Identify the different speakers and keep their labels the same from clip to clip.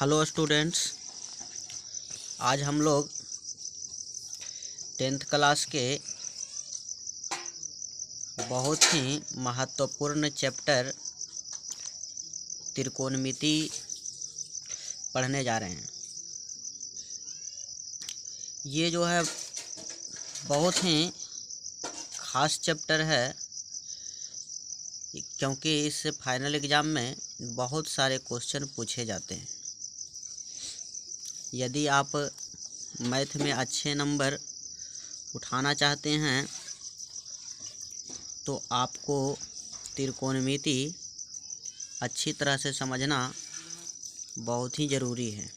Speaker 1: Hello students, आज हम लोग 10th क्लास के बहुत ही महत्वपूर्ण चैप्टर त्रिकोणमिति पढ़ने जा रहे हैं। ये जो है बहुत ही ख़ास चैप्टर है, क्योंकि इस फाइनल एग्ज़ाम में बहुत सारे क्वेश्चन पूछे जाते हैं। यदि आप मैथ में अच्छे नंबर उठाना चाहते हैं तो आपको त्रिकोणमिति अच्छी तरह से समझना बहुत ही ज़रूरी है।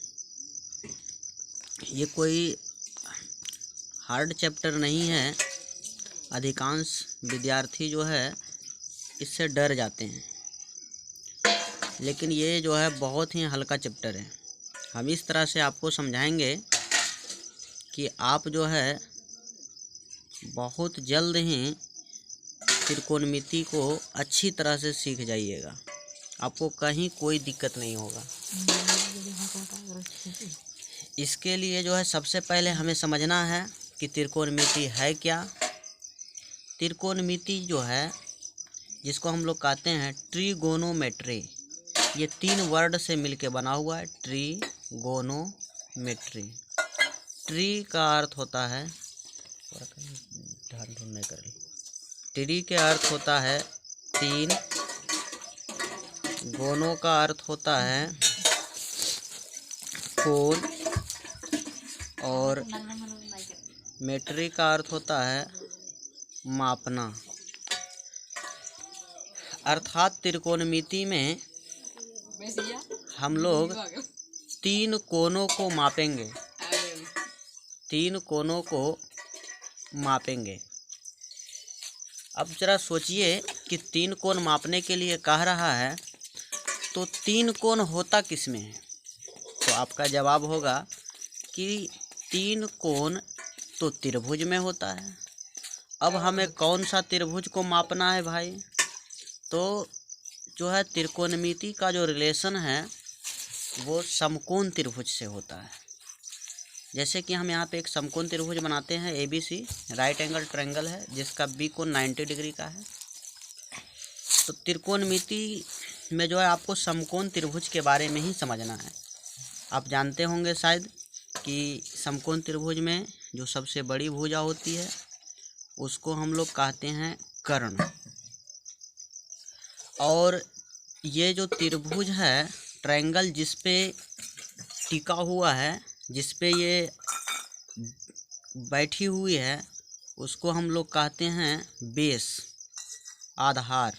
Speaker 1: ये कोई हार्ड चैप्टर नहीं है। अधिकांश विद्यार्थी जो है इससे डर जाते हैं, लेकिन ये जो है बहुत ही हल्का चैप्टर है। हम इस तरह से आपको समझाएंगे कि आप जो है बहुत जल्द ही त्रिकोणमिति को अच्छी तरह से सीख जाइएगा। आपको कहीं कोई दिक्कत नहीं होगा। इसके लिए जो है सबसे पहले हमें समझना है कि त्रिकोणमिति है क्या। त्रिकोणमिति जो है, जिसको हम लोग कहते हैं ट्रिगोनोमेट्री, ये 3 वर्ड से मिलके बना हुआ है। ट्रिगोनोमेट्री। ट्री का अर्थ होता है, ट्री के अर्थ होता है 3, गोनो का अर्थ होता है कोण, और मेट्री का अर्थ होता है मापना। अर्थात त्रिकोणमिति में हम लोग 3 कोनों को मापेंगे। 3 कोनों को मापेंगे। अब जरा सोचिए कि 3 कोण मापने के लिए कह रहा है, तो 3 कोण होता किस में है? तो आपका जवाब होगा कि 3 कोण तो त्रिभुज में होता है। अब हमें कौन सा त्रिभुज को मापना है भाई? तो जो है त्रिकोणमिति का जो रिलेशन है वो समकोण त्रिभुज से होता है। जैसे कि हम यहाँ पे एक समकोण त्रिभुज बनाते हैं, ABC राइट एंगल ट्रायंगल है, जिसका B कोण 90 डिग्री का है। तो त्रिकोणमिति में जो है आपको समकोण त्रिभुज के बारे में ही समझना है। आप जानते होंगे शायद कि समकोण त्रिभुज में जो सबसे बड़ी भुजा होती है उसको हम लोग कहते हैं कर्ण। और ये जो त्रिभुज है, ट्रायंगल जिस पे टिका हुआ है, जिस पे ये बैठी हुई है, उसको हम लोग कहते हैं बेस, आधार।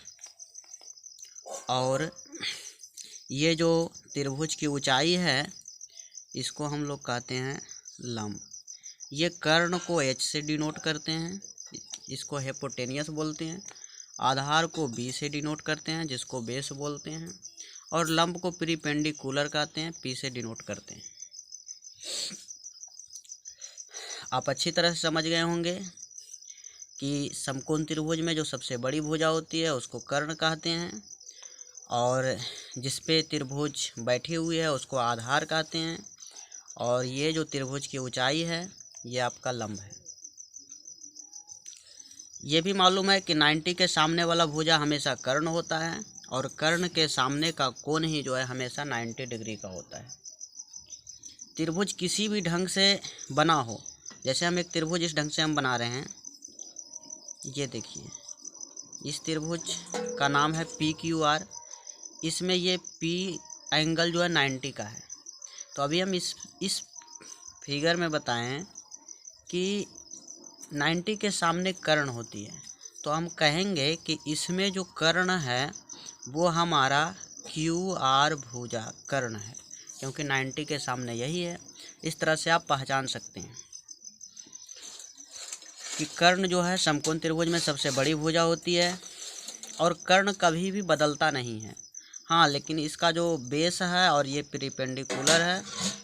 Speaker 1: और ये जो त्रिभुज की ऊंचाई है इसको हम लोग कहते हैं लंब। ये कर्ण को H से डिनोट करते हैं, इसको हाइपोटेनियस बोलते हैं। आधार को B से डिनोट करते हैं, जिसको बेस बोलते हैं। और लंब को प्रीपेंडिकुलर कहते हैं, P से डिनोट करते हैं। आप अच्छी तरह से समझ गए होंगे कि समकोण त्रिभुज में जो सबसे बड़ी भुजा होती है उसको कर्ण कहते हैं, और जिस पे त्रिभुज बैठी हुई है उसको आधार कहते हैं। और ये जो त्रिभुज की ऊंचाई है ये आपका लंब है। ये भी मालूम है कि 90 के सामने वाला भुजा हमेशा कर्ण होता है, और कर्ण के सामने का कोण ही जो है हमेशा 90 डिग्री का होता है। त्रिभुज किसी भी ढंग से बना हो, जैसे हम एक त्रिभुज इस ढंग से हम बना रहे हैं, ये देखिए, इस त्रिभुज का नाम है PQR। इसमें ये P एंगल जो है 90 का है। तो अभी हम इस फिगर में बताएं कि 90 के सामने कर्ण होती है, तो हम कहेंगे कि इसमें जो कर्ण है वो हमारा QR भुजा कर्ण है, क्योंकि 90 के सामने यही है। इस तरह से आप पहचान सकते हैं कि कर्ण जो है समकोण त्रिभुज में सबसे बड़ी भुजा होती है, और कर्ण कभी भी बदलता नहीं है। हाँ, लेकिन इसका जो बेस है और ये प्रीपेंडिकुलर है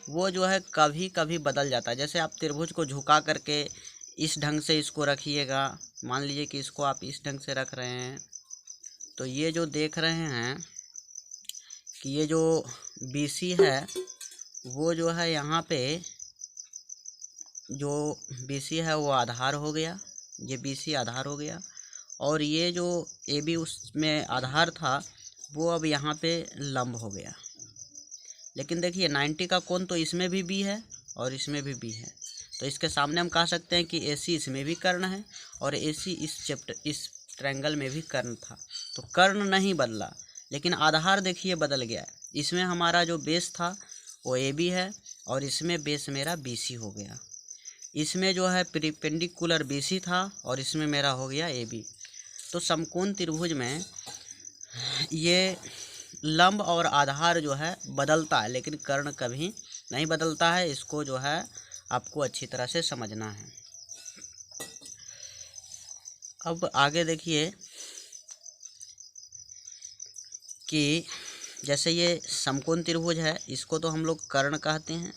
Speaker 1: वो जो है कभी कभी बदल जाता है। जैसे आप त्रिभुज को झुका करके इस ढंग से इसको रखिएगा, मान लीजिए कि इसको आप इस ढंग से रख रहे हैं, तो ये जो देख रहे हैं कि ये जो BC है वो जो है यहाँ पे जो BC है वो आधार हो गया, ये BC आधार हो गया, और ये जो AB उसमें आधार था वो अब यहाँ पे लंब हो गया। लेकिन देखिए 90 का कोण तो इसमें भी B है और इसमें भी B है, तो इसके सामने हम कह सकते हैं कि AC इसमें भी कर्ण है और AC इस ट्रायंगल में भी कर्ण था। तो कर्ण नहीं बदला, लेकिन आधार देखिए बदल गया है। इसमें हमारा जो बेस था वो AB है और इसमें बेस मेरा BC हो गया। इसमें जो है परपेंडिकुलर BC था और इसमें मेरा हो गया AB। तो समकोण त्रिभुज में ये लंब और आधार जो है बदलता है, लेकिन कर्ण कभी नहीं बदलता है। इसको जो है आपको अच्छी तरह से समझना है। अब आगे देखिए कि जैसे ये समकोण त्रिभुज है, इसको तो हम लोग कर्ण कहते हैं,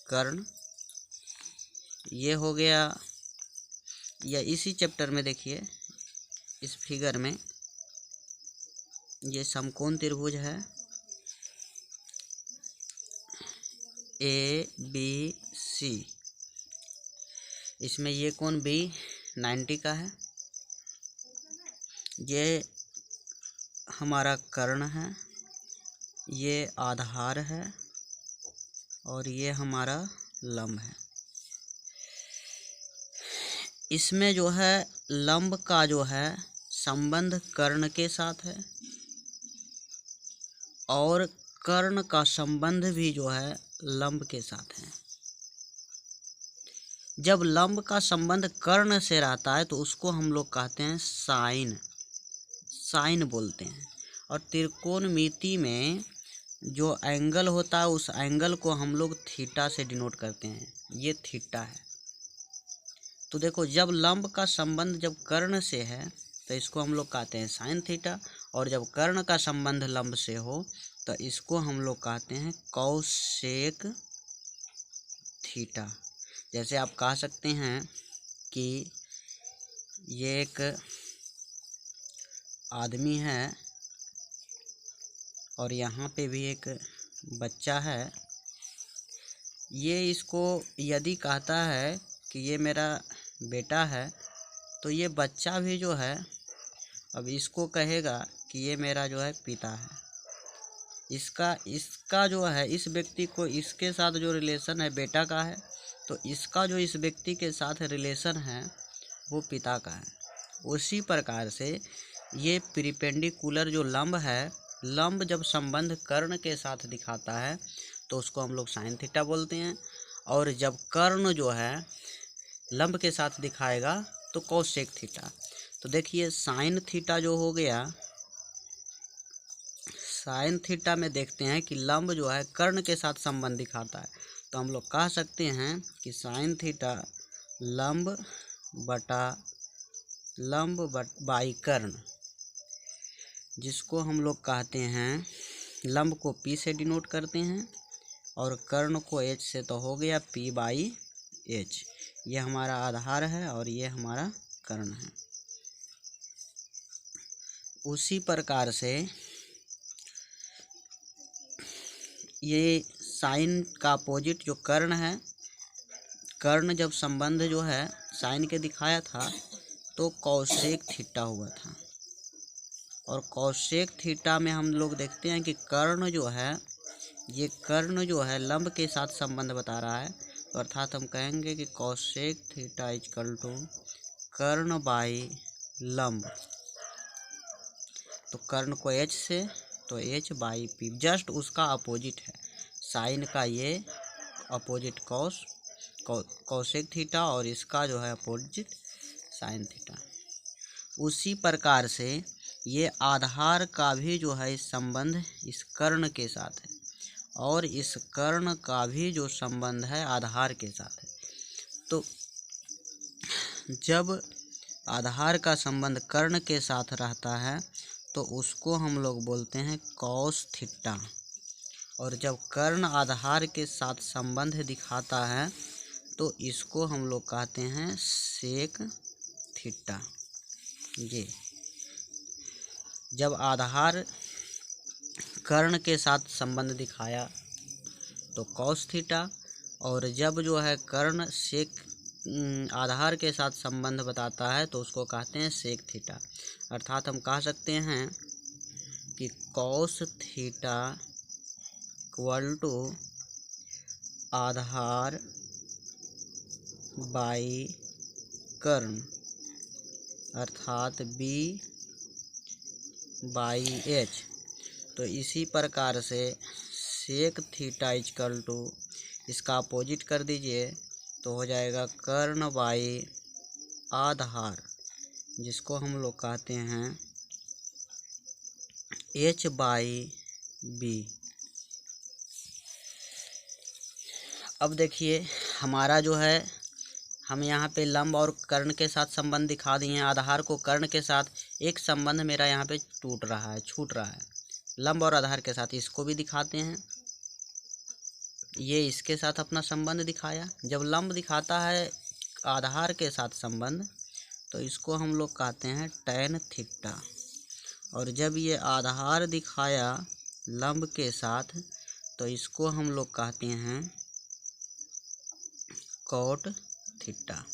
Speaker 1: कर्ण ये हो गया। या इसी चैप्टर में देखिए इस फिगर में ये समकोण त्रिभुज है ABC। इसमें ये कोण B 90 का है, ये हमारा कर्ण है, ये आधार है और ये हमारा लंब है। इसमें जो है लंब का जो है संबंध कर्ण के साथ है और कर्ण का संबंध भी जो है लंब के साथ है। जब लंब का संबंध कर्ण से रहता है तो उसको हम लोग कहते हैं साइन, साइन बोलते हैं। और त्रिकोणमिति में जो एंगल होता है उस एंगल को हम लोग थीटा से डिनोट करते हैं, ये थीटा है। तो देखो जब लंब का संबंध जब कर्ण से है तो इसको हम लोग कहते हैं साइन थीटा, और जब कर्ण का संबंध लंब से हो तो इसको हम लोग कहते हैं कौसेक थीटा। जैसे आप कह सकते हैं कि ये एक आदमी है और यहाँ पे भी एक बच्चा है। ये इसको यदि कहता है कि ये मेरा बेटा है, तो ये बच्चा भी जो है अब इसको कहेगा कि ये मेरा जो है पिता है। इसका जो है इस व्यक्ति को इसके साथ जो रिलेशन है बेटा का है, तो इसका जो इस व्यक्ति के साथ रिलेशन है वो पिता का है। उसी प्रकार से ये परपेंडिकुलर जो लंब है, लंब जब संबंध कर्ण के साथ दिखाता है तो उसको हम लोग साइन थीटा बोलते हैं, और जब कर्ण जो है लंब के साथ दिखाएगा तो कौसेक थीटा। तो देखिए साइन थीटा जो हो गया, साइन थीटा में देखते हैं कि लंब जो है कर्ण के साथ संबंध दिखाता है, तो हम लोग कह सकते हैं कि साइन थीटा लंब बाई कर्ण, जिसको हम लोग कहते हैं लंब को P से डिनोट करते हैं और कर्ण को H से, तो हो गया P/H। ये हमारा आधार है और ये हमारा कर्ण है। उसी प्रकार से ये साइन का अपोजिट जो कर्ण है, कर्ण जब संबंध जो है साइन के दिखाया था तो कौसेक थीटा हुआ था। और कौसेक थीटा में हम लोग देखते हैं कि कर्ण जो है, ये कर्ण जो है लंब के साथ संबंध बता रहा है, तो अर्थात हम कहेंगे कि कौसेक थीटा इक्वल टू कर्ण बाई लंब। तो कर्ण को H से, तो H/P, जस्ट उसका अपोजिट है। साइन का ये अपोजिट कौसेक थीटा और इसका जो है अपोजिट साइन थीटा। उसी प्रकार से ये आधार का भी जो है संबंध इस कर्ण के साथ है और इस कर्ण का भी जो संबंध है आधार के साथ है। तो जब आधार का संबंध कर्ण के साथ रहता है तो उसको हम लोग बोलते हैं कॉस थीटा, और जब कर्ण आधार के साथ संबंध दिखाता है तो इसको हम लोग कहते हैं सेक थीटा। ये जब आधार कर्ण के साथ संबंध दिखाया तो कॉस थीटा, और जब जो है कर्ण सेक आधार के साथ संबंध बताता है तो उसको कहते हैं सेक थीटा। अर्थात हम कह सकते हैं कि कॉस थीटा इक्वल टू आधार बाई कर्ण, अर्थात b बाई h। तो इसी प्रकार से सेक थीटा इक्वल टू, इसका अपोजिट कर दीजिए तो हो जाएगा कर्ण बाई आधार, जिसको हम लोग कहते हैं h बाई b। अब देखिए हमारा जो है, हम यहाँ पे लंब और कर्ण के साथ संबंध दिखा दिए हैं। आधार को कर्ण के साथ एक संबंध मेरा यहाँ पे छूट रहा है लंब और आधार के साथ, इसको भी दिखाते हैं। ये इसके साथ अपना संबंध दिखाया। जब लंब दिखाता है आधार के साथ संबंध तो इसको हम लोग कहते हैं टैन थीटा, और जब ये आधार दिखाया लंब के साथ तो इसको हम लोग कहते हैं कॉट थीटा।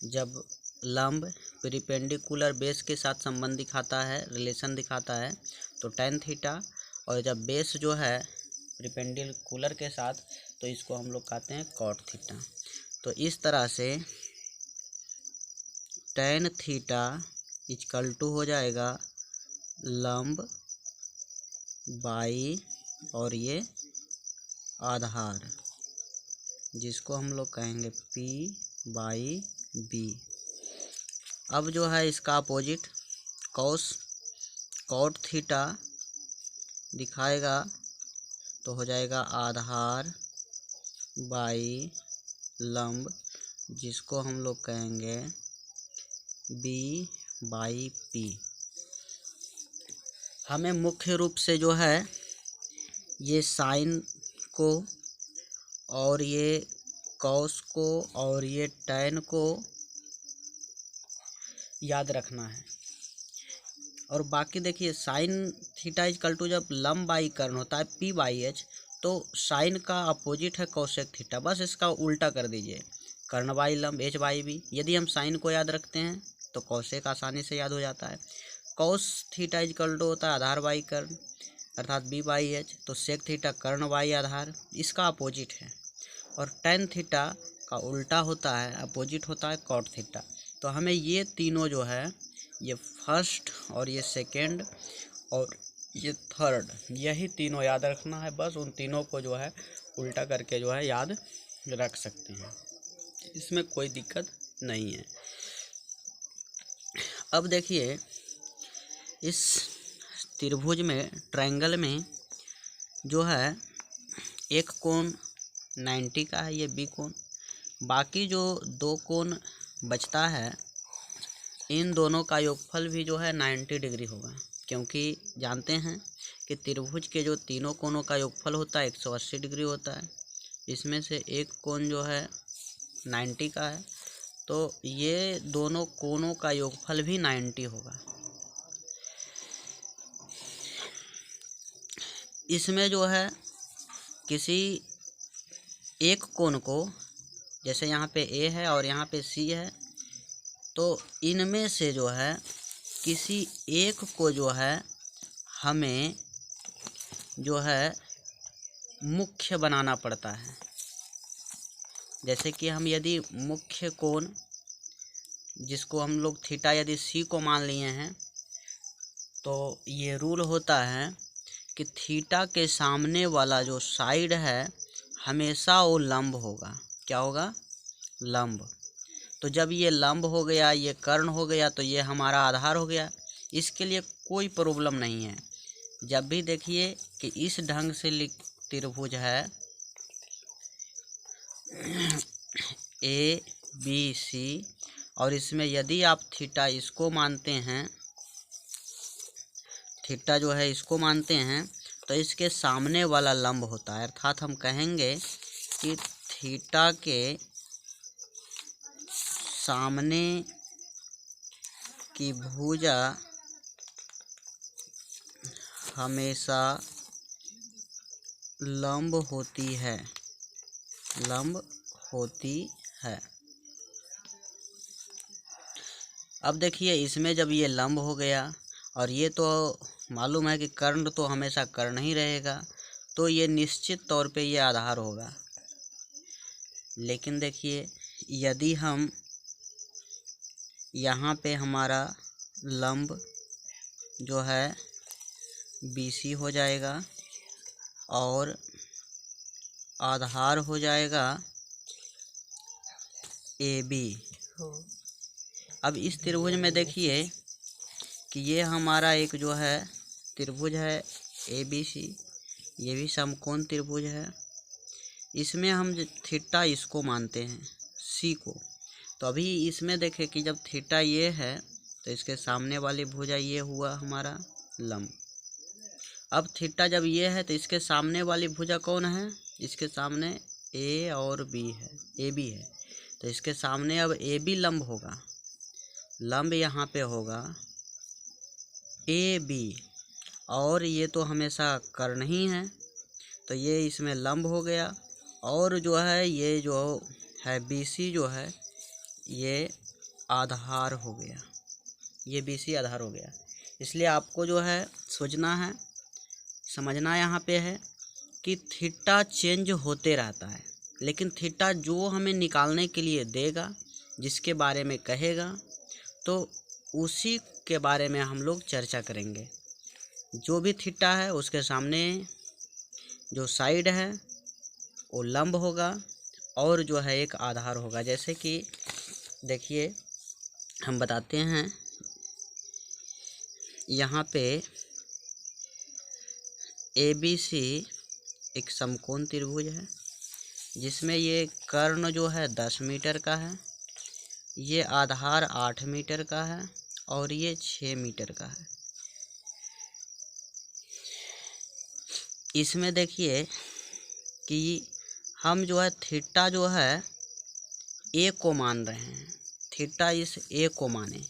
Speaker 1: जब लंब परपेंडिकुलर बेस के साथ संबंध दिखाता है, रिलेशन दिखाता है, तो टैन थीटा, और जब बेस जो है परपेंडिकुलर के साथ तो इसको हम लोग कहते हैं कॉट थीटा। तो इस तरह से टैन थीटा इक्वल टू हो जाएगा लंब बाई और ये आधार, जिसको हम लोग कहेंगे p बाई b। अब जो है इसका अपोजिट कॉट थीटा दिखाएगा तो हो जाएगा आधार बाई लंब, जिसको हम लोग कहेंगे b बाई p। हमें मुख्य रूप से जो है ये साइन को और ये कॉस को और ये टैन को याद रखना है। और बाकी देखिए साइन थीटा इक्वल टू जब लंब बाई कर्ण होता है p बाई h, तो साइन का अपोजिट है कॉसेक थीटा, बस इसका उल्टा कर दीजिए, कर्ण बाई लंब h बाई b। यदि हम साइन को याद रखते हैं तो कॉसेक आसानी से याद हो जाता है। कॉस थीटा इक्वल टू होता है आधार बाई कर्ण, अर्थात b बाई h, तो सेक थीटा कर्ण बाई आधार, इसका अपोजिट है। और टैन थीटा का उल्टा होता है, अपोजिट होता है कॉट थीटा। तो हमें ये तीनों जो है, ये फर्स्ट और ये सेकेंड और ये थर्ड, यही तीनों याद रखना है। बस उन तीनों को जो है उल्टा करके जो है याद रख सकते हैं, इसमें कोई दिक्कत नहीं है। अब देखिए इस त्रिभुज में, ट्रायंगल में जो है एक कोण 90 का है, ये बी कोण। बाकी जो दो कोण बचता है इन दोनों का योगफल भी जो है 90 डिग्री होगा, क्योंकि जानते हैं कि त्रिभुज के जो तीनों कोणों का योगफल होता है 180 डिग्री होता है। इसमें से एक कोण जो है 90 का है, तो ये दोनों कोणों का योगफल भी 90 होगा। इसमें जो है किसी एक कोण को, जैसे यहाँ पे A है और यहाँ पे C है, तो इनमें से जो है किसी एक को जो है हमें जो है मुख्य बनाना पड़ता है। जैसे कि हम यदि मुख्य कोण, जिसको हम लोग थीटा यदि C को मान लिए हैं, तो ये रूल होता है कि थीटा के सामने वाला जो साइड है हमेशा वो लंब होगा। क्या होगा? लंब। तो जब ये लंब हो गया, ये कर्ण हो गया, तो ये हमारा आधार हो गया। इसके लिए कोई प्रॉब्लम नहीं है। जब भी देखिए कि इस ढंग से त्रिभुज है ABC, और इसमें यदि आप थीटा इसको मानते हैं, थीटा जो है इसको मानते हैं, तो इसके सामने वाला लंब होता है। अर्थात हम कहेंगे कि थीटा के सामने की भुजा हमेशा लंब होती है, लंब होती है। अब देखिए इसमें जब ये लंब हो गया और ये तो मालूम है कि कर्ण तो हमेशा कर्ण ही रहेगा, तो ये निश्चित तौर पे ये आधार होगा। लेकिन देखिए यदि हम यहाँ पे हमारा लंब जो है BC हो जाएगा और आधार हो जाएगा AB। अब इस त्रिभुज में देखिए कि ये हमारा एक जो है त्रिभुज है ABC, ये भी समकोण त्रिभुज है। इसमें हम थीटा इसको मानते हैं C को। तो अभी इसमें देखें कि जब थीटा ये है तो इसके सामने वाली भुजा ये हुआ हमारा लंब। अब थीटा जब ये है तो इसके सामने वाली भुजा कौन है? इसके सामने A और B है, AB है। तो इसके सामने अब AB लंब होगा, लंब यहाँ पे होगा AB और ये तो हमेशा कर्ण ही है, तो ये इसमें लंब हो गया। और जो है ये जो है BC जो है ये आधार हो गया, ये BC आधार हो गया। इसलिए आपको जो है सोचना है, समझना यहाँ पे है कि थीटा चेंज होते रहता है, लेकिन थीटा जो हमें निकालने के लिए देगा, जिसके बारे में कहेगा, तो उसी के बारे में हम लोग चर्चा करेंगे। जो भी थीटा है उसके सामने जो साइड है वो लंब होगा और जो है एक आधार होगा। जैसे कि देखिए हम बताते हैं, यहाँ पे ABC एक समकोण त्रिभुज है जिसमें ये कर्ण जो है 10 मीटर का है, ये आधार 8 मीटर का है और ये 6 मीटर का है। इसमें देखिए कि हम जो है थीटा जो है A को मान रहे हैं, थीटा इस A को माने,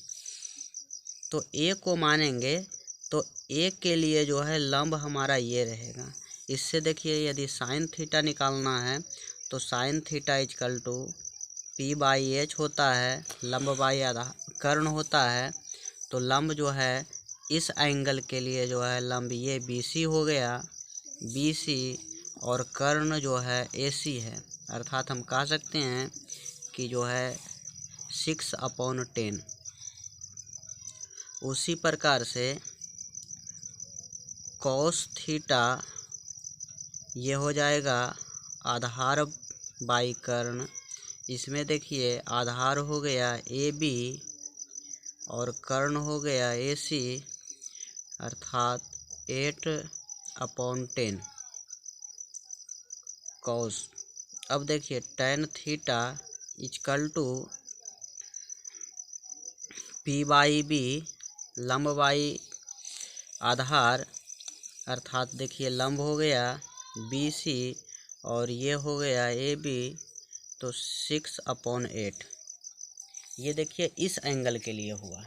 Speaker 1: तो A को मानेंगे तो A के लिए जो है लंब हमारा ये रहेगा। इससे देखिए यदि साइन थीटा निकालना है तो sine theta equal to P/H होता है, लंब बाई आधार कर्ण होता है। तो लंब जो है इस एंगल के लिए जो है लंब ये BC हो गया, BC, और कर्ण जो है AC है। अर्थात हम कह सकते हैं कि जो है 6/10। उसी प्रकार से कॉस थीटा ये हो जाएगा आधार बाई कर्ण। इसमें देखिए आधार हो गया AB और कर्ण हो गया AC, अर्थात 8/10 कॉस। अब देखिए tan theta equal to P/B, लंब बाई आधार, अर्थात देखिए लंब हो गया BC और ये हो गया AB, तो 6/8। ये देखिए इस एंगल के लिए हुआ।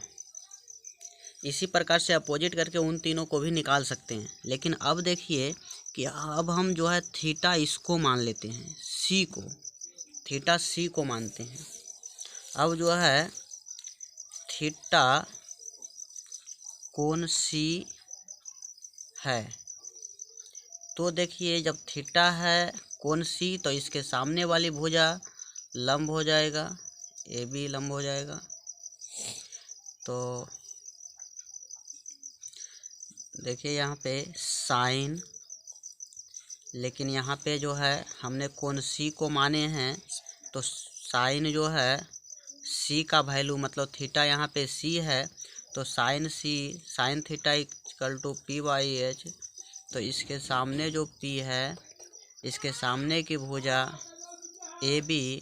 Speaker 1: इसी प्रकार से अपोजिट करके उन तीनों को भी निकाल सकते हैं। लेकिन अब देखिए कि अब हम जो है थीटा इसको मान लेते हैं, C को, थीटा C को मानते हैं। अब जो है थीटा कोण C है, तो देखिए जब थीटा है कोण C तो इसके सामने वाली भुजा लंब हो जाएगा, AB लंब हो जाएगा। तो देखिए यहाँ पे साइन, लेकिन यहाँ पे जो है हमने कोण C को माने हैं, तो साइन जो है C का वैल्यू मतलब थीटा यहाँ पे C है, तो sine theta equal to P/H। तो इसके सामने जो P है, इसके सामने की भुजा AB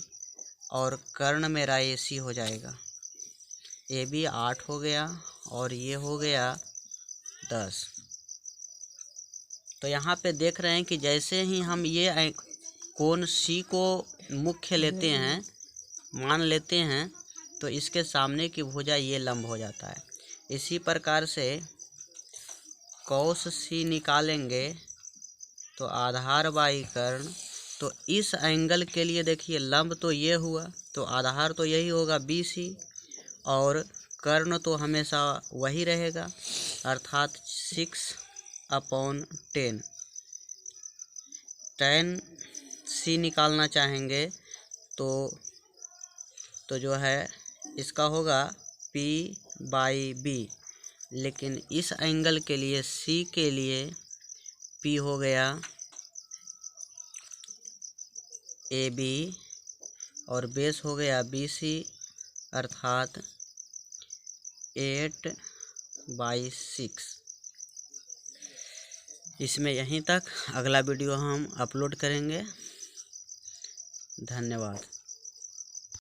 Speaker 1: और कर्ण मेरा AC हो जाएगा। AB 8 हो गया और ये हो गया 10। तो यहाँ पे देख रहे हैं कि जैसे ही हम ये कोण C को मुख्य लेते हैं, मान लेते हैं, तो इसके सामने की भुजा ये लंब हो जाता है। इसी प्रकार से cos C निकालेंगे तो आधार बाई कर्ण, तो इस एंगल के लिए देखिए लंब तो ये हुआ, तो आधार तो यही होगा BC, और कर्ण तो हमेशा वही रहेगा अर्थात 6/10। tan C निकालना चाहेंगे तो जो है इसका होगा P/B, लेकिन इस एंगल के लिए C के लिए P हो गया AB और बेस हो गया BC अर्थात 8/6। इसमें यहीं तक, अगला वीडियो हम अपलोड करेंगे। धन्यवाद।